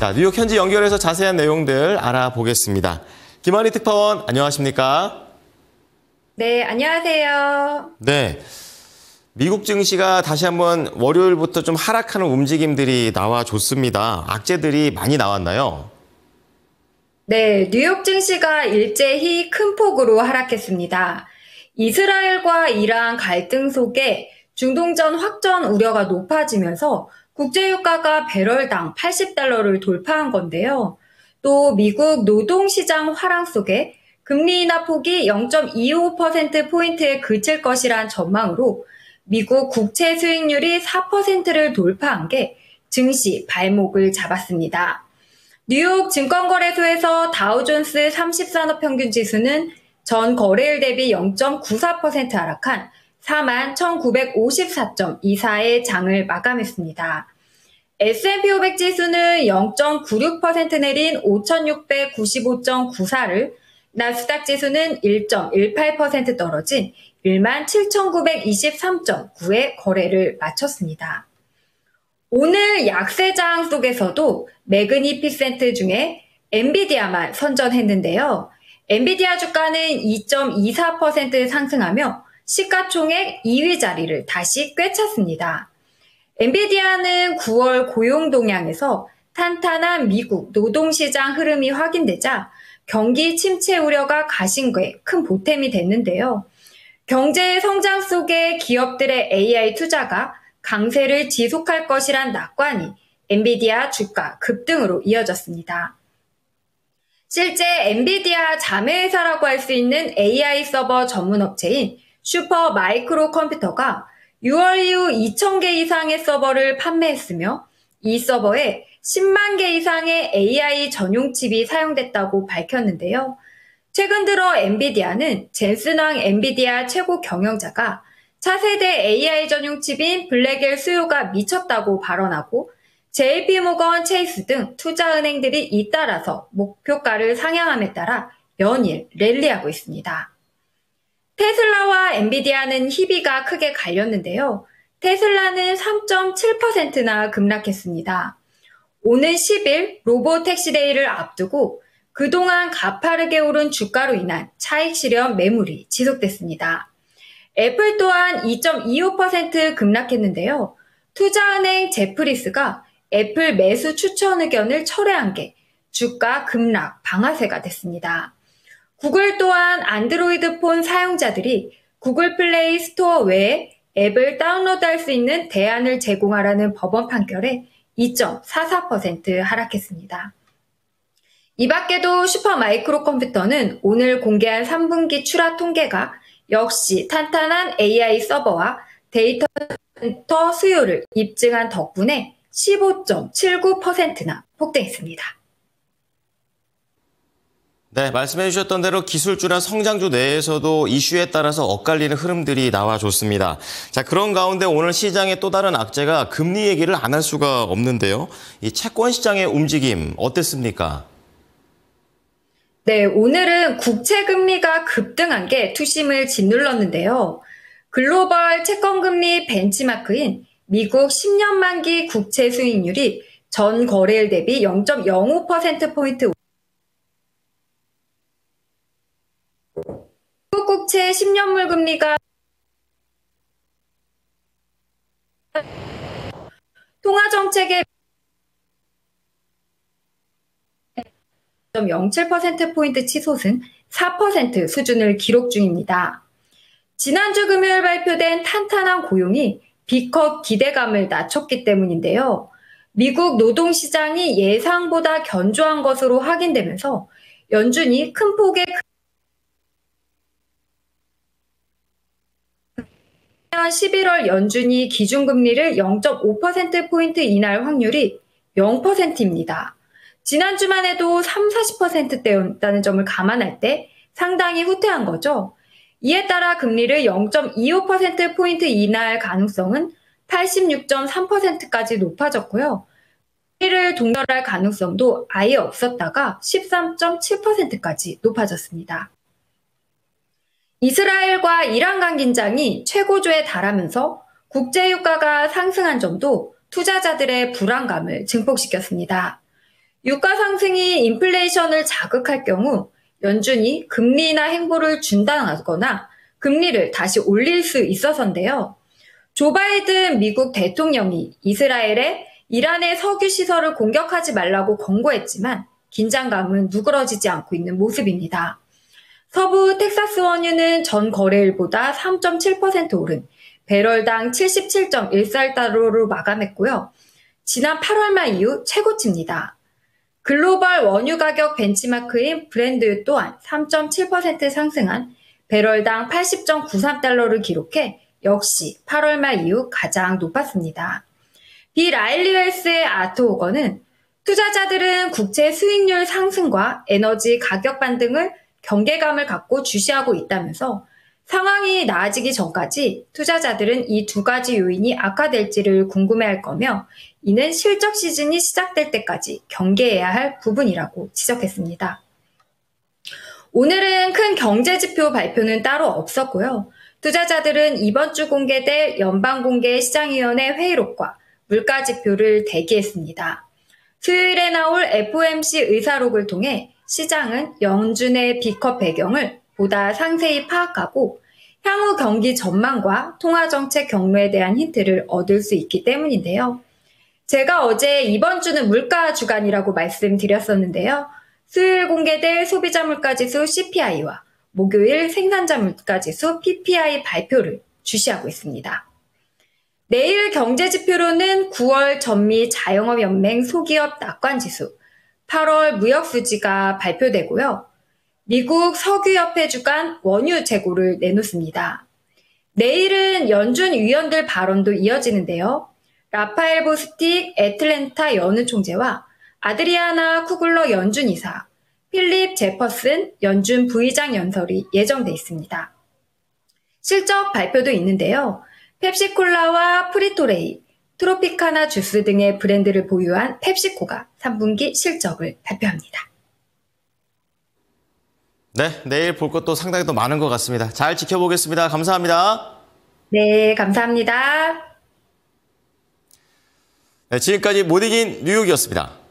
자, 뉴욕 현지 연결해서 자세한 내용들 알아보겠습니다. 김한희 특파원, 안녕하십니까? 네, 안녕하세요. 네. 미국 증시가 다시 한번 월요일부터 좀 하락하는 움직임들이 나와줬습니다. 악재들이 많이 나왔나요? 네, 뉴욕 증시가 일제히 큰 폭으로 하락했습니다. 이스라엘과 이란 갈등 속에 중동전 확전 우려가 높아지면서 국제유가가 배럴당 80달러를 돌파한 건데요. 또 미국 노동시장 화랑 속에 금리 인하 폭이 0.25%포인트에 그칠 것이란 전망으로 미국 국채 수익률이 4%를 돌파한 게 증시 발목을 잡았습니다. 뉴욕 증권거래소에서 다우존스 30산업평균지수는 전 거래일 대비 0.94% 하락한 41,954.24의 장을 마감했습니다. S&P 500 지수는 0.96% 내린 5,695.94를, 나스닥 지수는 1.18% 떨어진 17,923.9의 거래를 마쳤습니다. 오늘 약세장 속에서도 매그니피센트 중에 엔비디아만 선전했는데요. 엔비디아 주가는 2.24% 상승하며 시가총액 2위 자리를 다시 꿰찼습니다. 엔비디아는 9월 고용 동향에서 탄탄한 미국 노동시장 흐름이 확인되자 경기 침체 우려가 가신거에 큰 보탬이 됐는데요. 경제 성장 속에 기업들의 AI 투자가 강세를 지속할 것이란 낙관이 엔비디아 주가 급등으로 이어졌습니다. 실제 엔비디아 자매회사라고 할 수 있는 AI 서버 전문 업체인 슈퍼 마이크로 컴퓨터가 6월 이후 2,000개 이상의 서버를 판매했으며 이 서버에 10만 개 이상의 AI 전용 칩이 사용됐다고 밝혔는데요. 최근 들어 엔비디아는 젠슨왕 엔비디아 최고 경영자가 차세대 AI 전용 칩인 블랙엘 수요가 미쳤다고 발언하고 JP모건 체이스 등 투자은행들이 잇따라서 목표가를 상향함에 따라 연일 랠리하고 있습니다. 테슬라와 엔비디아는 희비가 크게 갈렸는데요. 테슬라는 3.7%나 급락했습니다. 오는 10일 로보택시데이를 앞두고 그동안 가파르게 오른 주가로 인한 차익 실현 매물이 지속됐습니다. 애플 또한 2.25% 급락했는데요. 투자은행 제프리스가 애플 매수 추천 의견을 철회한 게 주가 급락 방아쇠가 됐습니다. 구글 또한 안드로이드 폰 사용자들이 구글 플레이 스토어 외에 앱을 다운로드할 수 있는 대안을 제공하라는 법원 판결에 2.44% 하락했습니다. 이 밖에도 슈퍼마이크로 컴퓨터는 오늘 공개한 3분기 출하 통계가 역시 탄탄한 AI 서버와 데이터 센터 수요를 입증한 덕분에 15.79%나 폭등했습니다. 네, 말씀해 주셨던 대로 기술주나 성장주 내에서도 이슈에 따라서 엇갈리는 흐름들이 나와줬습니다. 자, 그런 가운데 오늘 시장의 또 다른 악재가 금리 얘기를 안 할 수가 없는데요. 이 채권 시장의 움직임 어땠습니까? 네, 오늘은 국채 금리가 급등한 게 투심을 짓눌렀는데요. 글로벌 채권금리 벤치마크인 미국 10년 만기 국채 수익률이 전 거래일 대비 0.05%포인트 미국 국채 10년물 금리가 통화정책의 0.07%포인트 치솟은 4% 수준을 기록 중입니다. 지난주 금요일 발표된 탄탄한 고용이 B컵 기대감을 낮췄기 때문인데요. 미국 노동시장이 예상보다 견조한 것으로 확인되면서 연준이 큰 폭의 11월 연준이 기준금리를 0.5%포인트 인하할 확률이 0%입니다. 지난주만 해도 30-40%대였다는 점을 감안할 때 상당히 후퇴한 거죠. 이에 따라 금리를 0.25%포인트 인하할 가능성은 86.3%까지 높아졌고요. 금리를 동결할 가능성도 아예 없었다가 13.7%까지 높아졌습니다. 이스라엘과 이란 간 긴장이 최고조에 달하면서 국제유가가 상승한 점도 투자자들의 불안감을 증폭시켰습니다. 유가 상승이 인플레이션을 자극할 경우 연준이 금리나 행보를 중단하거나 금리를 다시 올릴 수 있어서인데요. 조 바이든 미국 대통령이 이스라엘에 이란의 석유 시설을 공격하지 말라고 권고했지만 긴장감은 누그러지지 않고 있는 모습입니다. 서부 텍사스 원유는 전 거래일보다 3.7% 오른 배럴당 77.14달러로 마감했고요. 지난 8월 말 이후 최고치입니다. 글로벌 원유 가격 벤치마크인 브렌드 또한 3.7% 상승한 배럴당 80.93달러를 기록해 역시 8월 말 이후 가장 높았습니다. 비 라일리 웰스의 아트 호거는 투자자들은 국채 수익률 상승과 에너지 가격 반등을 경계감을 갖고 주시하고 있다면서 상황이 나아지기 전까지 투자자들은 이 두 가지 요인이 악화될지를 궁금해할 거며 이는 실적 시즌이 시작될 때까지 경계해야 할 부분이라고 지적했습니다. 오늘은 큰 경제지표 발표는 따로 없었고요. 투자자들은 이번 주 공개될 연방공개시장위원회 회의록과 물가지표를 대기했습니다. 수요일에 나올 FOMC 의사록을 통해 시장은 연준의 B컵 배경을 보다 상세히 파악하고 향후 경기 전망과 통화정책 경로에 대한 힌트를 얻을 수 있기 때문인데요. 제가 어제 이번 주는 물가 주간이라고 말씀드렸었는데요. 수요일 공개될 소비자 물가지수 CPI와 목요일 생산자 물가지수 PPI 발표를 주시하고 있습니다. 내일 경제지표로는 9월 전미 자영업연맹 소기업 낙관지수, 8월 무역수지가 발표되고요. 미국 석유협회 주간 원유 재고를 내놓습니다. 내일은 연준 위원들 발언도 이어지는데요. 라파엘 보스틱 애틀랜타 연은 총재와 아드리아나 쿠글러 연준 이사, 필립 제퍼슨 연준 부의장 연설이 예정돼 있습니다. 실적 발표도 있는데요. 펩시콜라와 프리토레이, 트로피카나 주스 등의 브랜드를 보유한 펩시코가 3분기 실적을 발표합니다. 네, 내일 볼 것도 상당히 더 많은 것 같습니다. 잘 지켜보겠습니다. 감사합니다. 네, 감사합니다. 네, 지금까지 못 이긴 뉴욕이었습니다.